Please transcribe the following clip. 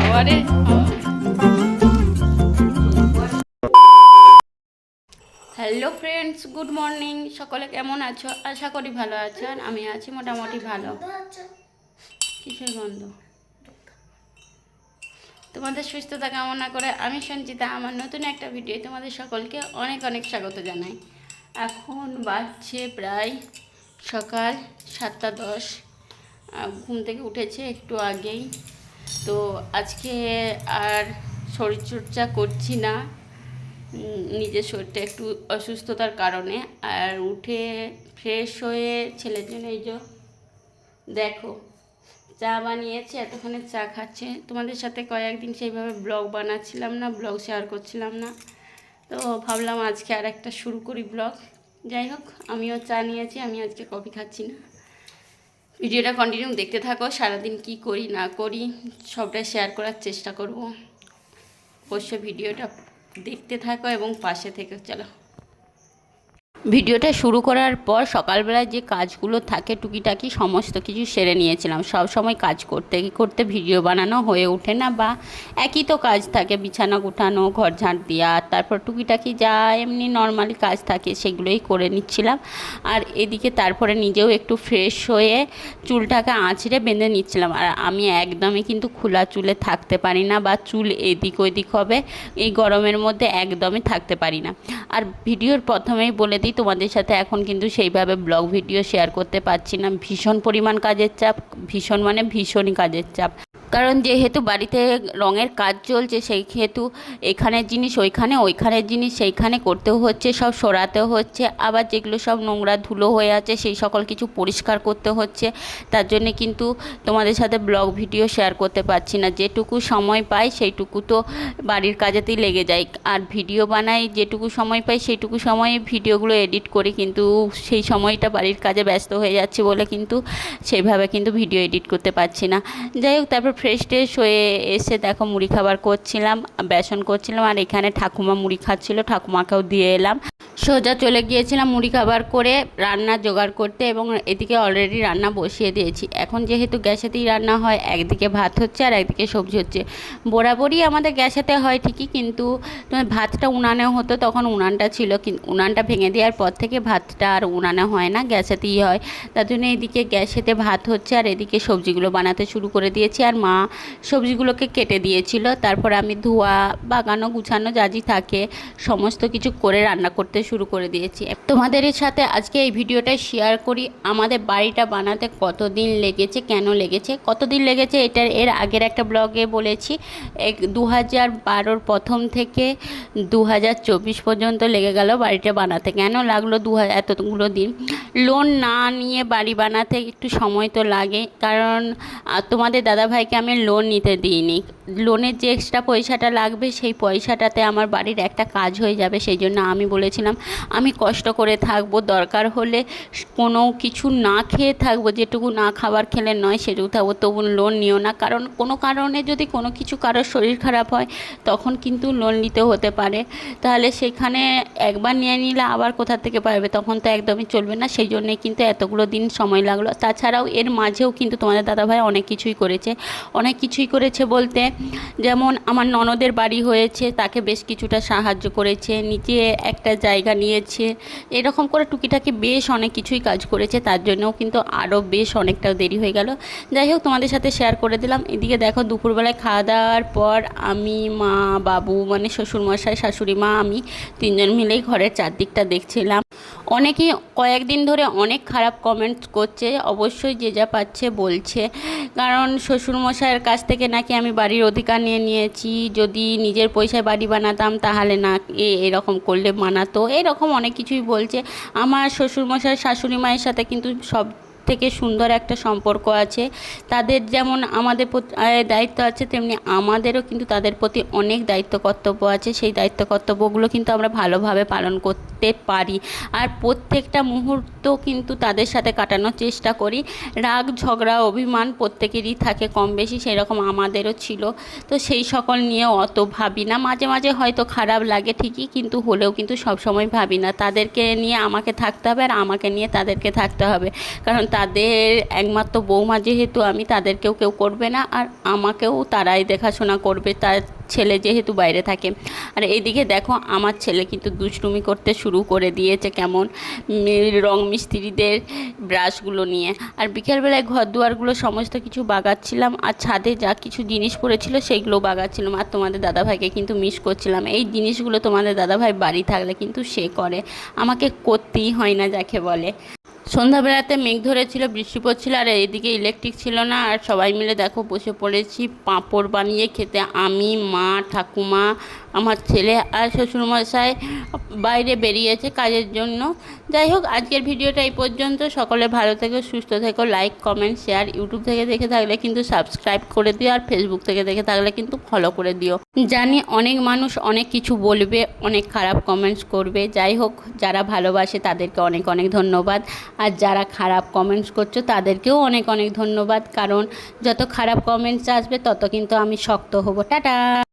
বাবারে। Hello friends, good morning. সকলে কেমন আছো? আশা করি ভালো আছো। আর আমি আছি মোটামুটি ভালো। কিসের গন্ধ? তোমাদের সুস্থতা কামনা করে আমি সঞ্চিতা আমার নতুন একটা ভিডিও তোমাদের সকলকে অনেক অনেক স্বাগত জানাই। এখন বাজছে প্রায় সকাল 7:10। ঘুম থেকে উঠেছে একটু আগেই। তো আজকে আর শরীরচর্চা করছি না, নিজের শরীরটা একটু অসুস্থতার কারণে। আর উঠে ফ্রেশ হয়ে ছেলের জন্য এই যে দেখো চা বানিয়েছে, এতক্ষণে চা খাচ্ছে। তোমাদের সাথে কয়েকদিন সেইভাবে ব্লগ বানাচ্ছিলাম না, ব্লগ শেয়ার করছিলাম না, তো ভাবলাম আজকে আর একটা শুরু করি ব্লগ। যাই হোক, আমিও চা নিয়েছি, আমি আজকে কফি খাচ্ছি না। ভিডিওটা কন্টিনিউ দেখতে থাকো, সারাদিন কি করি না করি সবটাই শেয়ার করার চেষ্টা করব। অবশ্যই ভিডিওটা দেখতে থাকো এবং পাশে থেকে চলো। ভিডিওটা শুরু করার পর সকালবেলায় যে কাজগুলো থাকে টুকিটাকি সমস্ত কিছু সেরে নিয়েছিলাম। সব সময় কাজ করতে করতে ভিডিও বানানো হয়ে ওঠে না, বা একই তো কাজ থাকে, বিছানা গুটানো, ঘর ঝাঁট দেওয়া, তারপর টুকিটাকি যা এমনি নর্মালি কাজ থাকে সেগুলোই করে নিচ্ছিলাম। আর এদিকে তারপরে নিজেও একটু ফ্রেশ হয়ে চুলটাকে আঁচড়ে বেঁধে নিচ্ছিলাম। আর আমি একদমই কিন্তু খোলা চুলে থাকতে পারি না, বা চুল এদিক ওদিক হবে এই গরমের মধ্যে একদমই থাকতে পারি না। আর ভিডিওর প্রথমেই বলে দিই, তোমাদের সাথে এখন কিন্তু সেইভাবে ব্লগ ভিডিও শেয়ার করতে পারছি না। ভীষণ পরিমাণ কাজের চাপ, ভীষণ মানে ভীষণই কাজের চাপ। কারণ যেহেতু বাড়িতে রঙের কাজ চলছে, সেই হেতু এখানের জিনিস ওইখানে, ওইখানের জিনিস সেইখানে করতেও হচ্ছে, সব সরাতেও হচ্ছে। আবার যেগুলো সব নোংরা ধুলো হয়ে আছে সেই সকল কিছু পরিষ্কার করতে হচ্ছে। তার জন্যে কিন্তু তোমাদের সাথে ব্লগ ভিডিও শেয়ার করতে পারছি না। যেটুকু সময় পাই সেইটুকু তো বাড়ির কাজেতেই লেগে যায়। আর ভিডিও বানাই, যেটুকু সময় পাই সেইটুকু সময়ে ভিডিওগুলো এডিট করি, কিন্তু সেই সময়টা বাড়ির কাজে ব্যস্ত হয়ে যাচ্ছে বলে কিন্তু সেইভাবে কিন্তু ভিডিও এডিট করতে পারছি না। যাই হোক, তারপর ফ্রেশ ট্রেশ হয়ে এসে দেখো মুড়ি খাবার করছিলাম, বেসন করছিলাম। আর এখানে ঠাকুমা মুড়ি খাচ্ছিল, ঠাকুমাকেও দিয়ে এলাম। সোজা চলে গিয়েছিলাম মুড়ি খাবার করে রান্না জোগাড় করতে, এবং এদিকে অলরেডি রান্না বসিয়ে দিয়েছি। এখন যেহেতু গ্যাসেতেই রান্না হয়, একদিকে ভাত হচ্ছে আর একদিকে সবজি হচ্ছে। বরাবরই আমাদের গ্যাসেতে হয় ঠিকই, কিন্তু ভাতটা উনানে হতো, তখন উনানটা ছিল, কিন্তু উনানটা ভেঙে দেওয়ার পর থেকে ভাতটা আর উনানে হয় না, গ্যাসেতেই হয়। তার জন্য এদিকে গ্যাসেতে ভাত হচ্ছে আর এদিকে সবজিগুলো বানাতে শুরু করে দিয়েছি। আর মা সবজিগুলোকে কেটে দিয়েছিল, তারপর আমি ধোয়া বাগানো গুছানো যা যা থাকে সমস্ত কিছু করে রান্না করতে শুরু করে দিয়েছি। তোমাদের সাথে আজকে এই ভিডিওটা শেয়ার করি। আমাদের বাড়িটা বানাতে কতদিন লেগেছে, কেন লেগেছে, কতদিন লেগেছে এর আগের একটা ব্লগে বলেছি। 2012 প্রথম থেকে 2024 পর্যন্ত লেগে গেল বাড়িটা বানাতে। কেন লাগলো এতগুলো দিন? লোন না নিয়ে বাড়ি বানাতে একটু সময় তো লাগে, কারণ তোমাদের দাদাভাইকে আমি লোন নিতে দিইনি। লোনের যে এক্সট্রা পয়সাটা লাগবে সেই পয়সাটাতে আমার বাড়ির একটা কাজ হয়ে যাবে। সেই জন্য আমি বলেছিলাম আমি কষ্ট করে থাকবো, দরকার হলে কোনো কিছু না খেয়ে থাকবো, যেটুকু না খাবার খেলে নয় সেটুকু থাকবো, তবু লোন নিও না। কারণ কোনো কারণে যদি কোনো কিছু কারোর শরীর খারাপ হয় তখন কিন্তু লোন নিতে হতে পারে। তাহলে সেখানে একবার নিয়ে নিলে আবার কোথা থেকে পারবে, তখন তো একদমই চলবে না। সেই জন্যেই কিন্তু এতগুলো দিন সময় লাগলো। তাছাড়াও এর মাঝেও কিন্তু তোমাদের দাদাভাই অনেক কিছুই করেছে। অনেক কিছুই করেছে বলতে, যেমন আমার ননদের বাড়ি হয়েছে, তাকে বেশ কিছুটা সাহায্য করেছে, নিচে একটা জায়গা নিয়েছে, এরকম করে টুকিটাকি বেশ অনেক কিছুই কাজ করেছে। তার জন্যও কিন্তু আরও বেশ অনেকটা দেরি হয়ে গেল। যাই হোক, তোমাদের সাথে শেয়ার করে দিলাম। এদিকে দেখো দুপুরবেলায় খাওয়া দাওয়ার পর আমি, মা, বাবু মানে শ্বশুরমশাই, শাশুড়ি মা, আমি তিনজন মিলেই ঘরের চারদিকটা দেখছিলাম। অনেকেই কয়েকদিন ধরে অনেক খারাপ কমেন্টস করছে, অবশ্যই যে যা পাচ্ছে বলছে। কারণ শ্বশুরমশাইয়ের কাছ থেকে নাকি আমি বাড়ির অধিকার নিয়ে নিয়েছি, যদি নিজের পয়সায় বাড়ি বানাতাম তাহলে না এরকম করলে মানাতো, এরকম অনেক কিছুই বলছে। আমার শ্বশুরমশাই শাশুড়ি মায়ের সাথে কিন্তু সব থেকে সুন্দর একটা সম্পর্ক আছে। তাদের যেমন আমাদের দায়িত্ব আছে, তেমনি আমাদেরও কিন্তু তাদের প্রতি অনেক দায়িত্ব কর্তব্য আছে। সেই দায়িত্ব কর্তব্যগুলো কিন্তু আমরা ভালোভাবে পালন করতে পারি। আর প্রত্যেকটা মুহূর্ত কিন্তু তাদের সাথে কাটানোর চেষ্টা করি। রাগ ঝগড়া অভিমান প্রত্যেকেরই থাকে কম বেশি, সেরকম আমাদেরও ছিল। তো সেই সকল নিয়ে অত ভাবি না। মাঝে মাঝে হয়তো খারাপ লাগে ঠিকই, কিন্তু হলেও কিন্তু সবসময় ভাবি না। তাদেরকে নিয়ে আমাকে থাকতে হবে আর আমাকে নিয়ে তাদেরকে থাকতে হবে, কারণ তাদের একমাত্র বৌমা যেহেতু আমি, তাদেরকেও কেউ করবে না, আর আমাকেও তারাই দেখাশোনা করবে, তার ছেলে যেহেতু বাইরে থাকে। আর এদিকে দেখো আমার ছেলে কিন্তু দুষ্টুমি করতে শুরু করে দিয়েছে, কেমন রং মিস্ত্রিদের ব্রাশগুলো নিয়ে। আর বিকেলবেলায় ঘর দুয়ারগুলো সমস্ত কিছু বাগাচ্ছিলাম, আর ছাদে যা কিছু জিনিস পড়েছিল সেইগুলো বাগাচ্ছিলাম। আর তোমাদের দাদাভাইকে কিন্তু মিস করছিলাম। এই জিনিসগুলো তোমাদের দাদাভাই বাড়ি থাকলে কিন্তু সে করে, আমাকে করতেই হয় না যাকে বলে। সন্ধ্যাবেলাতে মেঘ ধরেছিল, বৃষ্টি পড়ছিল, আর এইদিকে ইলেকট্রিক ছিল না। আর সবাই মিলে দেখো বসে পড়েছি পাঁপড় বানিয়ে খেতে, আমি, মা, ঠাকুমা, আমার ছেলে আর শ্বশুরমশাই বাইরে বেরিয়েছে কাজের জন্য। যাই হোক, আজকের ভিডিওটা এই পর্যন্ত। সকলে ভালো থেকো, সুস্থ থেকো, লাইক কমেন্ট শেয়ার। ইউটিউব থেকে দেখে থাকলে কিন্তু সাবস্ক্রাইব করে দিও, আর ফেসবুক থেকে দেখে থাকলে কিন্তু ফলো করে দিও। জানি অনেক মানুষ অনেক কিছু বলবে, অনেক খারাপ কমেন্টস করবে। যাই হোক, যারা ভালোবাসে তাদেরকে অনেক অনেক ধন্যবাদ, আর যারা খারাপ কমেন্টস করছো তাদেরকেও অনেক অনেক ধন্যবাদ, কারণ যত খারাপ কমেন্টস আসবে তত কিন্তু আমি শক্ত হব। টাটা।